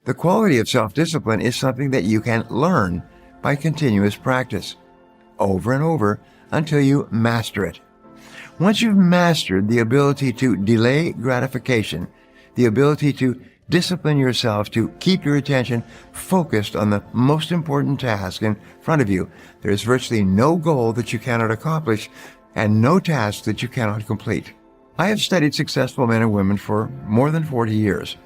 The quality of self-discipline is something that you can learn by continuous practice, over and over, until you master it. Once you've mastered the ability to delay gratification, the ability to discipline yourself to keep your attention focused on the most important task in front of you, there is virtually no goal that you cannot accomplish and no task that you cannot complete. I have studied successful men and women for more than 40 years.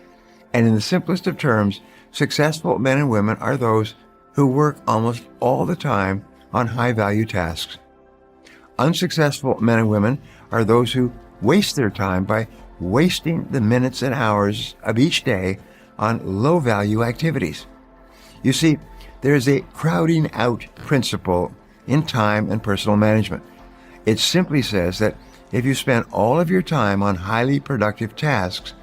And in the simplest of terms, successful men and women are those who work almost all the time on high-value tasks. Unsuccessful men and women are those who waste their time by wasting the minutes and hours of each day on low-value activities. You see, there is a crowding out principle in time and personal management. It simply says that if you spend all of your time on highly productive tasks,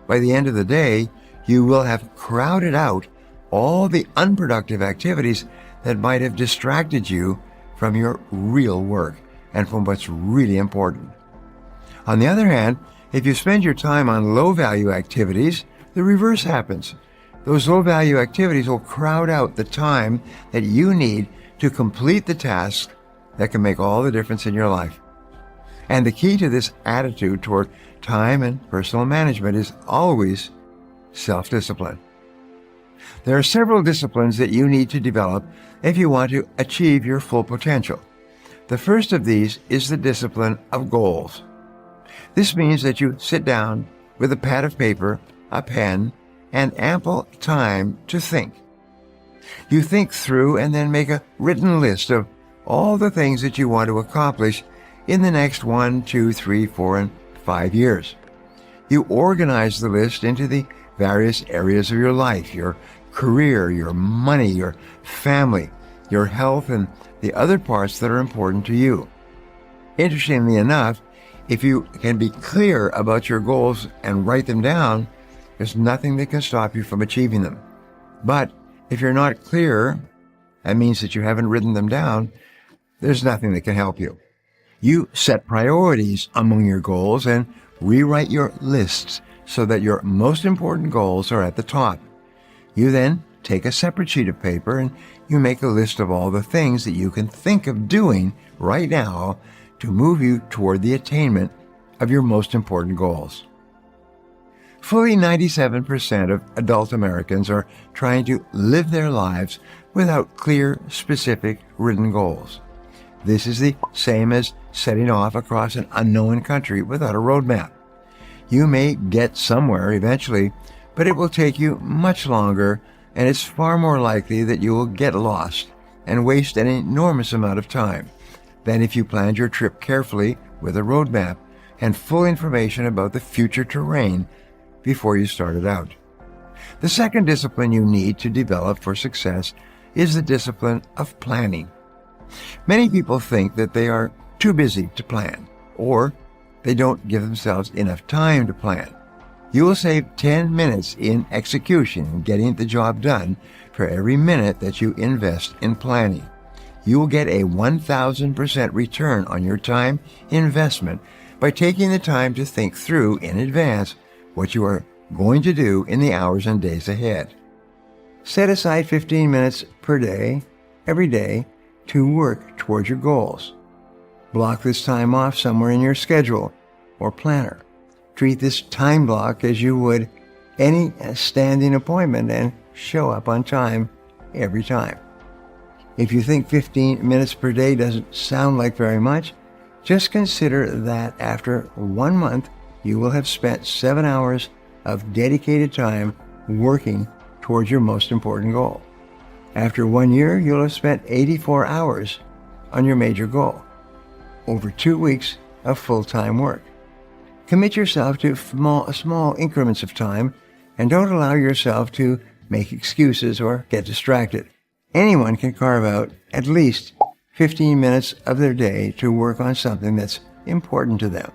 by the end of the day, you will have crowded out all the unproductive activities that might have distracted you from your real work and from what's really important. On the other hand, if you spend your time on low-value activities, the reverse happens. Those low-value activities will crowd out the time that you need to complete the tasks that can make all the difference in your life. And the key to this attitude toward time and personal management is always self-discipline. There are several disciplines that you need to develop if you want to achieve your full potential. The first of these is the discipline of goals. This means that you sit down with a pad of paper, a pen, and ample time to think. You think through and then make a written list of all the things that you want to accomplish in the next 1, 2, 3, 4, and 5 years. You organize the list into the various areas of your life, your career, your money, your family, your health, and the other parts that are important to you. Interestingly enough, if you can be clear about your goals and write them down, there's nothing that can stop you from achieving them. But if you're not clear, that means that you haven't written them down, there's nothing that can help you. You set priorities among your goals and rewrite your lists so that your most important goals are at the top. You then take a separate sheet of paper and you make a list of all the things that you can think of doing right now to move you toward the attainment of your most important goals. Fully 97% of adult Americans are trying to live their lives without clear, specific, written goals. This is the same as setting off across an unknown country without a roadmap. You may get somewhere eventually, but it will take you much longer, and it's far more likely that you will get lost and waste an enormous amount of time than if you planned your trip carefully with a roadmap and full information about the future terrain before you started out. The second discipline you need to develop for success is the discipline of planning. Many people think that they are too busy to plan, or they don't give themselves enough time to plan. You will save 10 minutes in execution and getting the job done for every minute that you invest in planning. You will get a 1,000% return on your time investment by taking the time to think through in advance what you are going to do in the hours and days ahead. Set aside 15 minutes per day, every day, to work towards your goals. Block this time off somewhere in your schedule or planner. Treat this time block as you would any standing appointment and show up on time every time. If you think 15 minutes per day doesn't sound like very much, just consider that after 1 month, you will have spent 7 hours of dedicated time working towards your most important goal. After 1 year, you'll have spent 84 hours on your major goal, over 2 weeks of full-time work. Commit yourself to small increments of time and don't allow yourself to make excuses or get distracted. Anyone can carve out at least 15 minutes of their day to work on something that's important to them.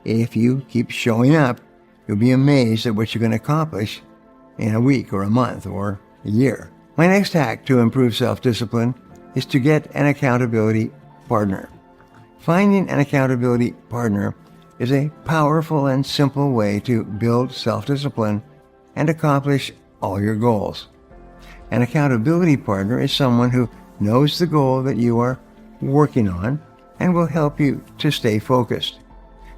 If you keep showing up, you'll be amazed at what you can accomplish in a week or a month or a year. My next hack to improve self-discipline is to get an accountability partner. Finding an accountability partner is a powerful and simple way to build self-discipline and accomplish all your goals. An accountability partner is someone who knows the goal that you are working on and will help you to stay focused.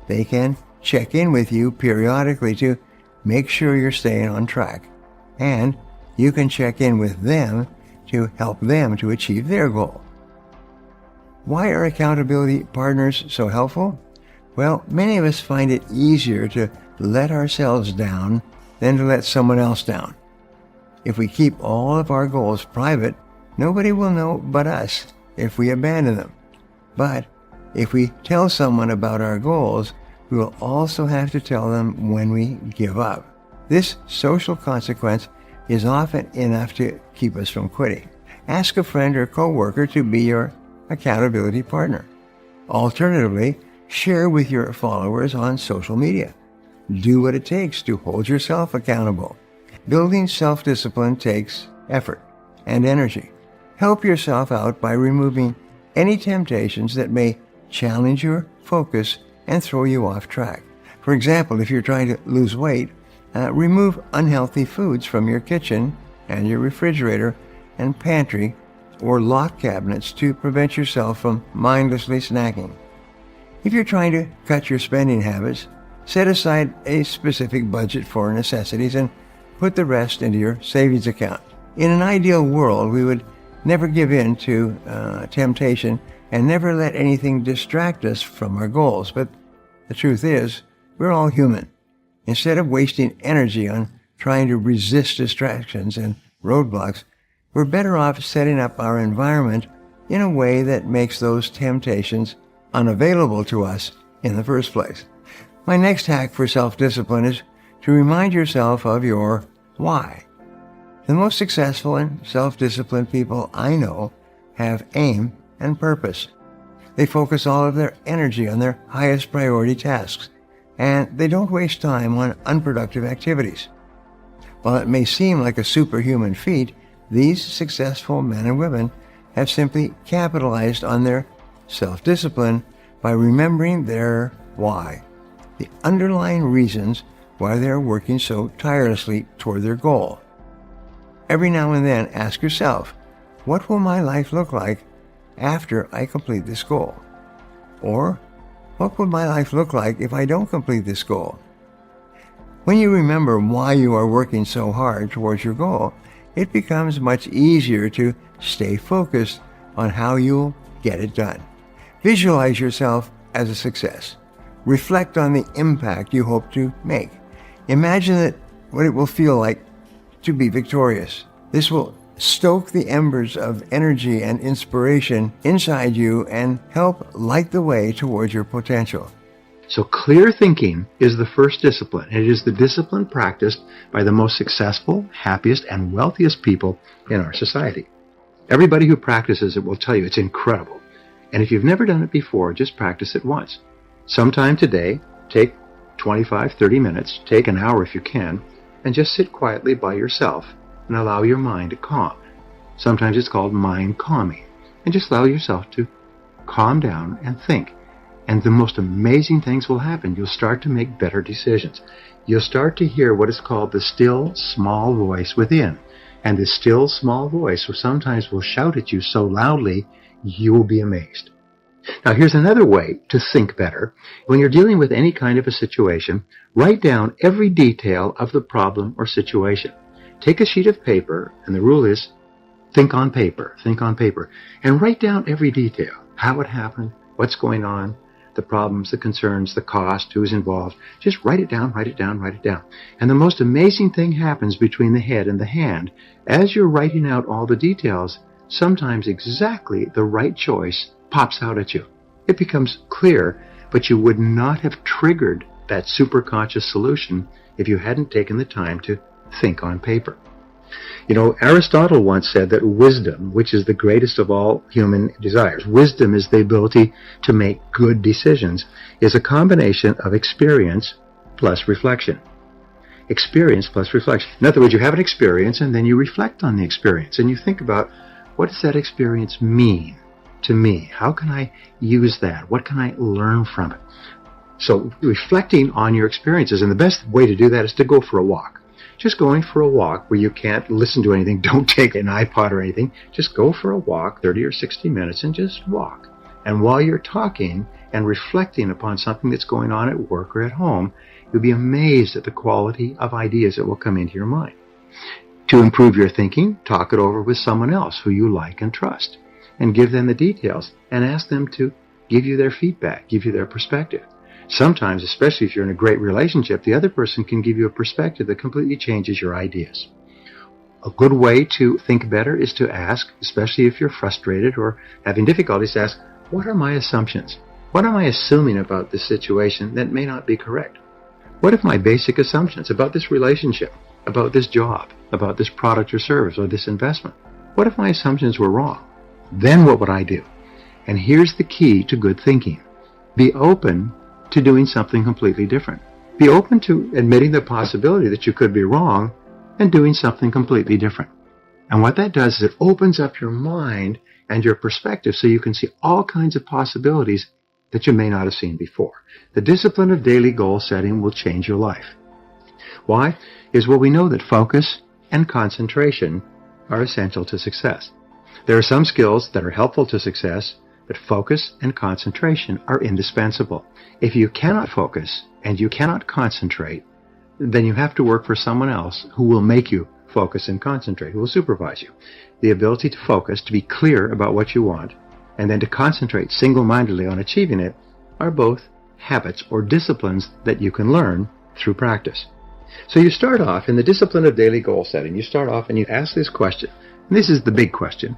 They can check in with you periodically to make sure you're staying on track, and you can check in with them to help them to achieve their goal. Why are accountability partners so helpful? Well, many of us find it easier to let ourselves down than to let someone else down. If we keep all of our goals private, nobody will know but us if we abandon them. But if we tell someone about our goals, we will also have to tell them when we give up. This social consequence is often enough to keep us from quitting. Ask a friend or coworker to be your accountability partner. Alternatively, share with your followers on social media. Do what it takes to hold yourself accountable. Building self-discipline takes effort and energy. Help yourself out by removing any temptations that may challenge your focus and throw you off track. For example, if you're trying to lose weight, remove unhealthy foods from your kitchen and your refrigerator and pantry or lock cabinets to prevent yourself from mindlessly snacking. If you're trying to cut your spending habits, set aside a specific budget for necessities and put the rest into your savings account. In an ideal world, we would never give in to temptation and never let anything distract us from our goals. But the truth is, we're all human. Instead of wasting energy on trying to resist distractions and roadblocks, we're better off setting up our environment in a way that makes those temptations unavailable to us in the first place. My next hack for self-discipline is to remind yourself of your why. The most successful and self-disciplined people I know have aim and purpose. They focus all of their energy on their highest priority tasks, and they don't waste time on unproductive activities. While it may seem like a superhuman feat, these successful men and women have simply capitalized on their self-discipline by remembering their why, the underlying reasons why they're working so tirelessly toward their goal. Every now and then, ask yourself, what will my life look like after I complete this goal? Or, what would my life look like if I don't complete this goal? When you remember why you are working so hard towards your goal, it becomes much easier to stay focused on how you'll get it done. Visualize yourself as a success. Reflect on the impact you hope to make. Imagine what it will feel like to be victorious. This will stoke the embers of energy and inspiration inside you and help light the way towards your potential. So clear thinking is the first discipline. It is the discipline practiced by the most successful, happiest, and wealthiest people in our society. Everybody who practices it will tell you it's incredible. And if you've never done it before, just practice it once. Sometime today, take 25, 30 minutes, take an hour if you can, and just sit quietly by yourself and allow your mind to calm. Sometimes it's called mind calming. And just allow yourself to calm down and think. And the most amazing things will happen. You'll start to make better decisions. You'll start to hear what is called the still small voice within. And this still small voice sometimes will shout at you so loudly, you will be amazed. Now here's another way to think better. When you're dealing with any kind of a situation, write down every detail of the problem or situation. Take a sheet of paper, and the rule is think on paper, and write down every detail. How it happened, what's going on, the problems, the concerns, the cost, who's involved. Just write it down. And the most amazing thing happens between the head and the hand. As you're writing out all the details, sometimes exactly the right choice pops out at you. It becomes clear, but you would not have triggered that superconscious solution if you hadn't taken the time to think on paper. You know, Aristotle once said that wisdom, which is the greatest of all human desires, wisdom is the ability to make good decisions, is a combination of experience plus reflection. Experience plus reflection. In other words, you have an experience and then you reflect on the experience and you think about, what does that experience mean to me? How can I use that? What can I learn from it? So reflecting on your experiences, and the best way to do that is to go for a walk. just going for a walk where you can't listen to anything. Don't take an iPod or anything. Just go for a walk, 30 or 60 minutes, and just walk. And while you're talking and reflecting upon something that's going on at work or at home, you'll be amazed at the quality of ideas that will come into your mind. To improve your thinking, talk it over with someone else who you like and trust, and give them the details and ask them to give you their feedback, give you their perspective. Sometimes, especially if you're in a great relationship, the other person can give you a perspective that completely changes your ideas. A good way to think better is to ask, especially if you're frustrated or having difficulties, ask, what are my assumptions? What am I assuming about this situation that may not be correct? What if my basic assumptions about this relationship, about this job, about this product or service or this investment, what if my assumptions were wrong? Then what would I do? And here's the key to good thinking. Be open to doing something completely different. Be open to admitting the possibility that you could be wrong and doing something completely different. And what that does is it opens up your mind and your perspective so you can see all kinds of possibilities that you may not have seen before. The discipline of daily goal setting will change your life. Why? Well, we know that focus and concentration are essential to success. There are some skills that are helpful to success, but focus and concentration are indispensable. If you cannot focus and you cannot concentrate, then you have to work for someone else who will make you focus and concentrate, who will supervise you. The ability to focus, to be clear about what you want, and then to concentrate single-mindedly on achieving it are both habits or disciplines that you can learn through practice. So you start off in the discipline of daily goal setting. You start off and you ask this question. And this is the big question.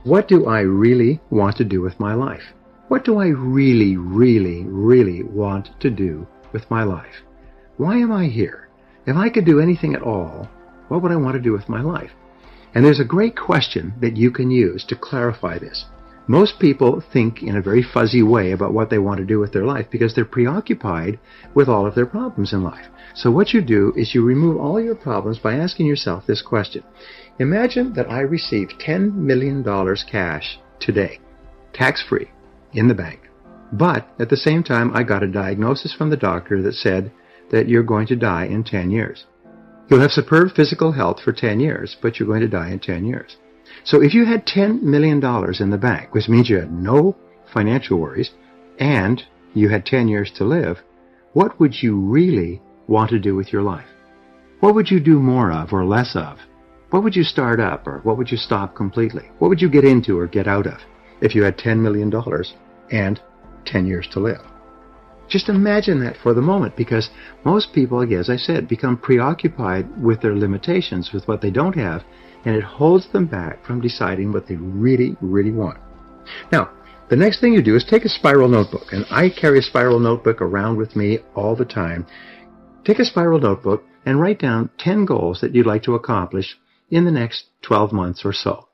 What do I really want to do with my life? What do I really, really, really want to do with my life? Why am I here? If I could do anything at all, what would I want to do with my life? And there's a great question that you can use to clarify this. Most people think in a very fuzzy way about what they want to do with their life because they're preoccupied with all of their problems in life. So what you do is you remove all your problems by asking yourself this question. Imagine that I received $10 million cash today, tax-free, in the bank. But at the same time, I got a diagnosis from the doctor that said that you're going to die in 10 years. You'll have superb physical health for 10 years, but you're going to die in 10 years. So if you had $10 million in the bank, which means you had no financial worries, and you had 10 years to live, what would you really want to do with your life? What would you do more of or less of? What would you start up or what would you stop completely? What would you get into or get out of if you had $10 million and 10 years to live? Just imagine that for the moment, because most people, again, as I said, become preoccupied with their limitations, with what they don't have, and it holds them back from deciding what they really, really want. Now, the next thing you do is take a spiral notebook, and I carry a spiral notebook around with me all the time. Take a spiral notebook and write down 10 goals that you'd like to accomplish in the next 12 months or so.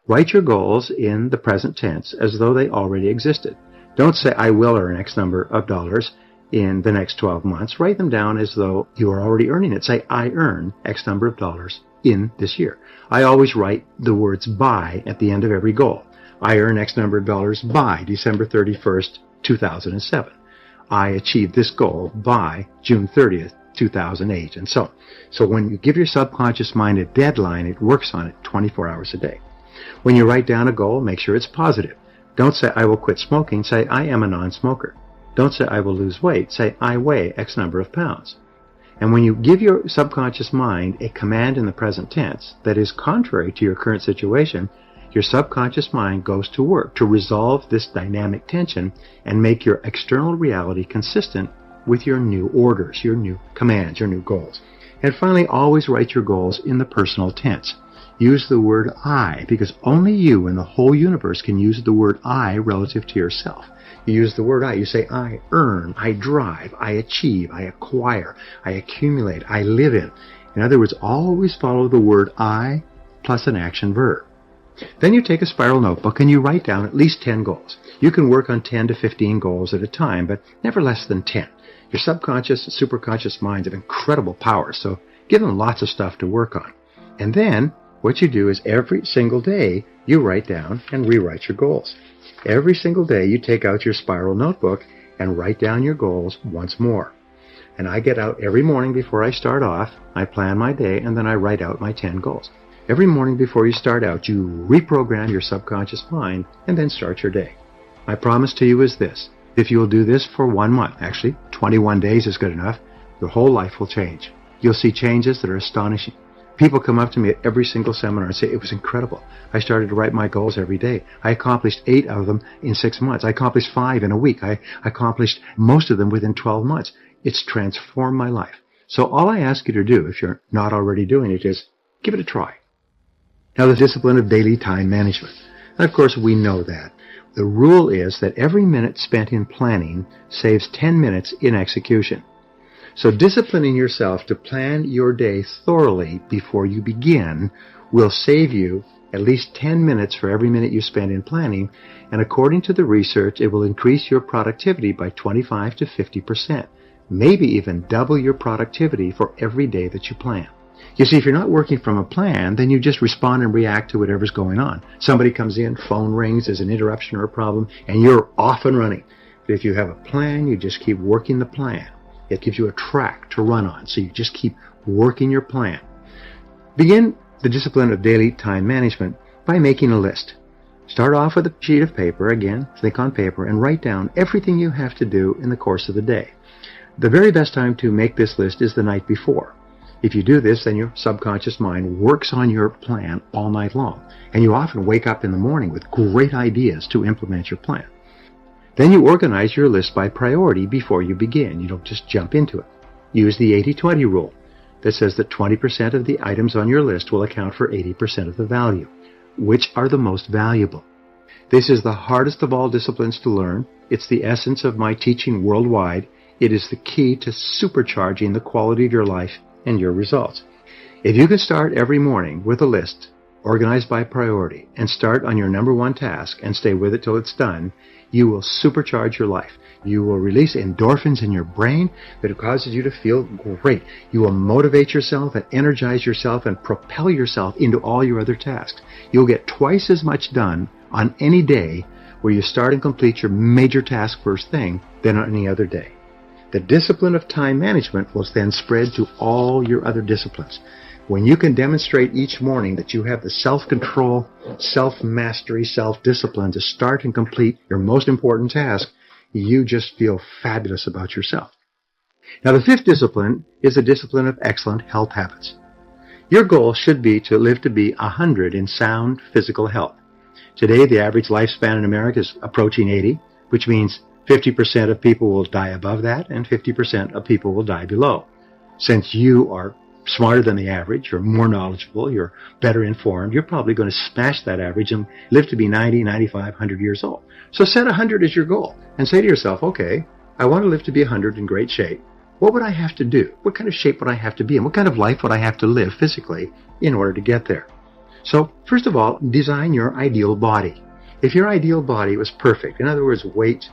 Write your goals in the present tense as though they already existed. Don't say, I will earn X number of dollars in the next 12 months. Write them down as though you are already earning it. Say, I earn X number of dollars in this year. I always write the words by at the end of every goal. I earn X number of dollars by December 31st, 2007. I achieved this goal by June 30th, 2008, and so on. So when you give your subconscious mind a deadline, it works on it 24 hours a day. When you write down a goal, make sure it's positive. Don't say, I will quit smoking. Say, I am a non-smoker. Don't say, I will lose weight. Say, I weigh X number of pounds. And when you give your subconscious mind a command in the present tense that is contrary to your current situation, your subconscious mind goes to work to resolve this dynamic tension and make your external reality consistent with your new orders, your new commands, your new goals. And finally, always write your goals in the personal tense. Use the word I, because only you in the whole universe can use the word I relative to yourself. You use the word I. You say, I earn, I drive, I achieve, I acquire, I accumulate, I live in. In other words, always follow the word I plus an action verb. Then you take a spiral notebook and you write down at least 10 goals. You can work on 10 to 15 goals at a time, but never less than 10. Your subconscious and superconscious minds have incredible power, so give them lots of stuff to work on. And then what you do is every single day you write down and rewrite your goals. Every single day you take out your spiral notebook and write down your goals once more. And I get out every morning before I start off, I plan my day, and then I write out my 10 goals. Every morning before you start out, you reprogram your subconscious mind and then start your day. My promise to you is this. If you will do this for 1 month, actually 21 days is good enough, your whole life will change. You'll see changes that are astonishing. People come up to me at every single seminar and say, it was incredible. I started to write my goals every day. I accomplished 8 of them in 6 months. I accomplished 5 in a week. I accomplished most of them within 12 months. It's transformed my life. So all I ask you to do, if you're not already doing it, is give it a try. Now, the discipline of daily time management. And of course, we know that. The rule is that every minute spent in planning saves 10 minutes in execution. So disciplining yourself to plan your day thoroughly before you begin will save you at least 10 minutes for every minute you spend in planning, and according to the research, it will increase your productivity by 25 to 50%, maybe even double your productivity for every day that you plan. You see, if you're not working from a plan, then you just respond and react to whatever's going on. Somebody comes in, phone rings, there's an interruption or a problem, and you're off and running. But if you have a plan, you just keep working the plan. It gives you a track to run on, so you just keep working your plan. Begin the discipline of daily time management by making a list. Start off with a sheet of paper, again, think on paper, and write down everything you have to do in the course of the day. The very best time to make this list is the night before. If you do this, then your subconscious mind works on your plan all night long, and you often wake up in the morning with great ideas to implement your plan. Then you organize your list by priority before you begin. You don't just jump into it. Use the 80-20 rule that says that 20% of the items on your list will account for 80% of the value. Which are the most valuable? This is the hardest of all disciplines to learn. It's the essence of my teaching worldwide. It is the key to supercharging the quality of your life and your results. If you can start every morning with a list organized by priority and start on your number one task and stay with it till it's done, you will supercharge your life. You will release endorphins in your brain that causes you to feel great. You will motivate yourself and energize yourself and propel yourself into all your other tasks. You'll get twice as much done on any day where you start and complete your major task first thing than on any other day. The discipline of time management will then spread to all your other disciplines. When you can demonstrate each morning that you have the self-control, self-mastery, self-discipline to start and complete your most important task, you just feel fabulous about yourself. Now, the fifth discipline is the discipline of excellent health habits. Your goal should be to live to be 100 in sound physical health. Today, the average lifespan in America is approaching 80, which means 50% of people will die above that and 50% of people will die below. Since you are smarter than the average, you're more knowledgeable, you're better informed, you're probably going to smash that average and live to be 90, 95, 100 years old. So set 100 as your goal and say to yourself, okay, I want to live to be 100 in great shape. What would I have to do? What kind of shape would I have to be in? What kind of life would I have to live physically in order to get there? So first of all, design your ideal body. If your ideal body was perfect, in other words, weight,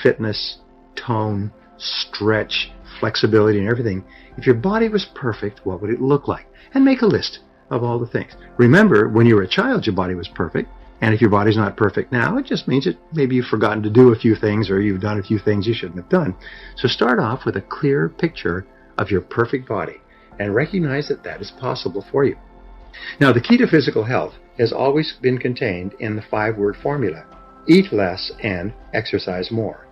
fitness, tone, stretch, flexibility, and everything, if your body was perfect, what would it look like? And make a list of all the things. Remember, when you were a child, your body was perfect. And if your body's not perfect now, it just means that maybe you've forgotten to do a few things or you've done a few things you shouldn't have done. So start off with a clear picture of your perfect body and recognize that that is possible for you. Now, the key to physical health has always been contained in the 5-word formula: eat less and exercise more.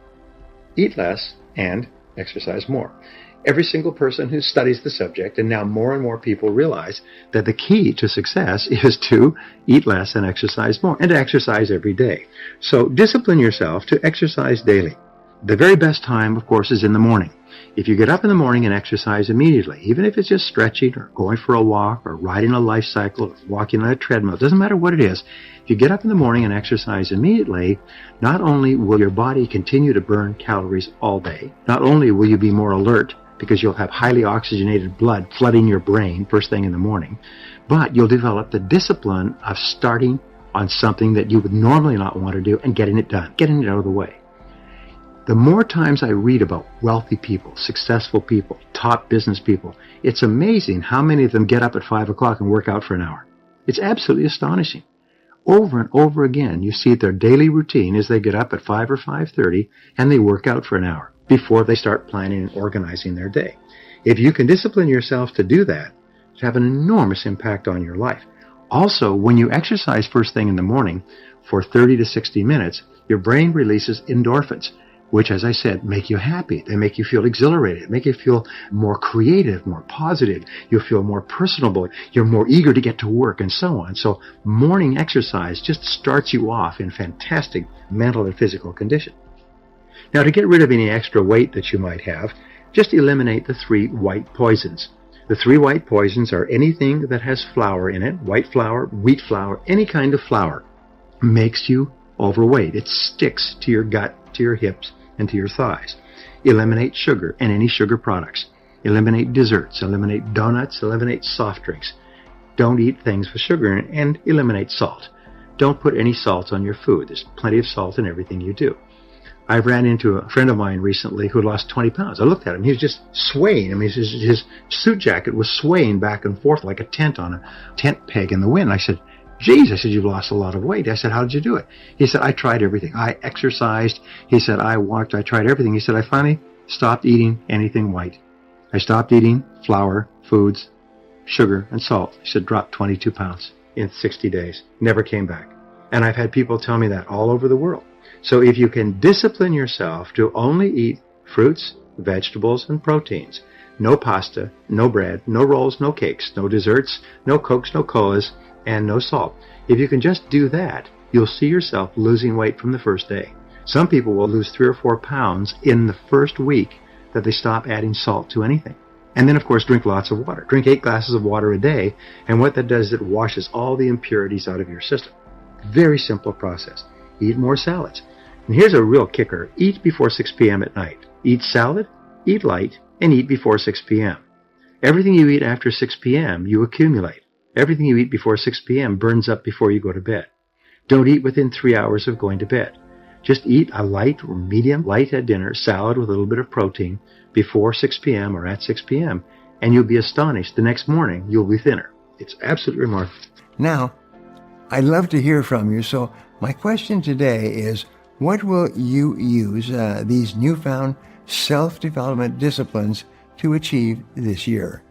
Eat less and exercise more. Every single person who studies the subject, and now more and more people realize that the key to success is to eat less and exercise more, and to exercise every day. So discipline yourself to exercise daily. The very best time, of course, is in the morning. If you get up in the morning and exercise immediately, even if it's just stretching or going for a walk or riding a life cycle or walking on a treadmill, it doesn't matter what it is. If you get up in the morning and exercise immediately, not only will your body continue to burn calories all day, not only will you be more alert because you'll have highly oxygenated blood flooding your brain first thing in the morning, but you'll develop the discipline of starting on something that you would normally not want to do and getting it done, getting it out of the way. The more times I read about wealthy people, successful people, top business people, it's amazing how many of them get up at 5 o'clock and work out for an hour. It's absolutely astonishing. Over and over again, you see their daily routine is they get up at 5 or 5:30 and they work out for an hour. before they start planning and organizing their day. If you can discipline yourself to do that, it'll have an enormous impact on your life. Also, when you exercise first thing in the morning for 30 to 60 minutes, your brain releases endorphins, which, as I said, make you happy. They make you feel exhilarated, make you feel more creative, more positive. You'll feel more personable. You're more eager to get to work and so on. So morning exercise just starts you off in fantastic mental and physical condition. Now, to get rid of any extra weight that you might have, just eliminate the 3 white poisons. The 3 white poisons are anything that has flour in it, white flour, wheat flour, any kind of flour, makes you overweight. It sticks to your gut, to your hips, and to your thighs. Eliminate sugar and any sugar products. Eliminate desserts, eliminate donuts, eliminate soft drinks. Don't eat things with sugar in it, and eliminate salt. Don't put any salt on your food. There's plenty of salt in everything you do. I ran into a friend of mine recently who lost 20 pounds. I looked at him. He was just swaying. I mean, his suit jacket was swaying back and forth like a tent on a tent peg in the wind. I said, geez, I said, you've lost a lot of weight. I said, how did you do it? He said, I tried everything. I exercised. He said, I walked. I tried everything. He said, I finally stopped eating anything white. I stopped eating flour, foods, sugar, and salt. He said, dropped 22 pounds in 60 days. Never came back. And I've had people tell me that all over the world. So if you can discipline yourself to only eat fruits, vegetables, and proteins, no pasta, no bread, no rolls, no cakes, no desserts, no Cokes, no Colas, and no salt. If you can just do that, you'll see yourself losing weight from the first day. Some people will lose 3 or 4 pounds in the first week that they stop adding salt to anything. And then, of course, drink lots of water. Drink 8 glasses of water a day, and what that does is it washes all the impurities out of your system. Very simple process. Eat more salads. And here's a real kicker. Eat before 6 p.m. at night. Eat salad, eat light, and eat before 6 p.m. Everything you eat after 6 p.m., you accumulate. Everything you eat before 6 p.m. burns up before you go to bed. Don't eat within 3 hours of going to bed. Just eat a light or medium light at dinner, salad with a little bit of protein, before 6 p.m. or at 6 p.m., and you'll be astonished. The next morning, you'll be thinner. It's absolutely remarkable. Now, I'd love to hear from you. So my question today is, what will you use these newfound self-development disciplines to achieve this year?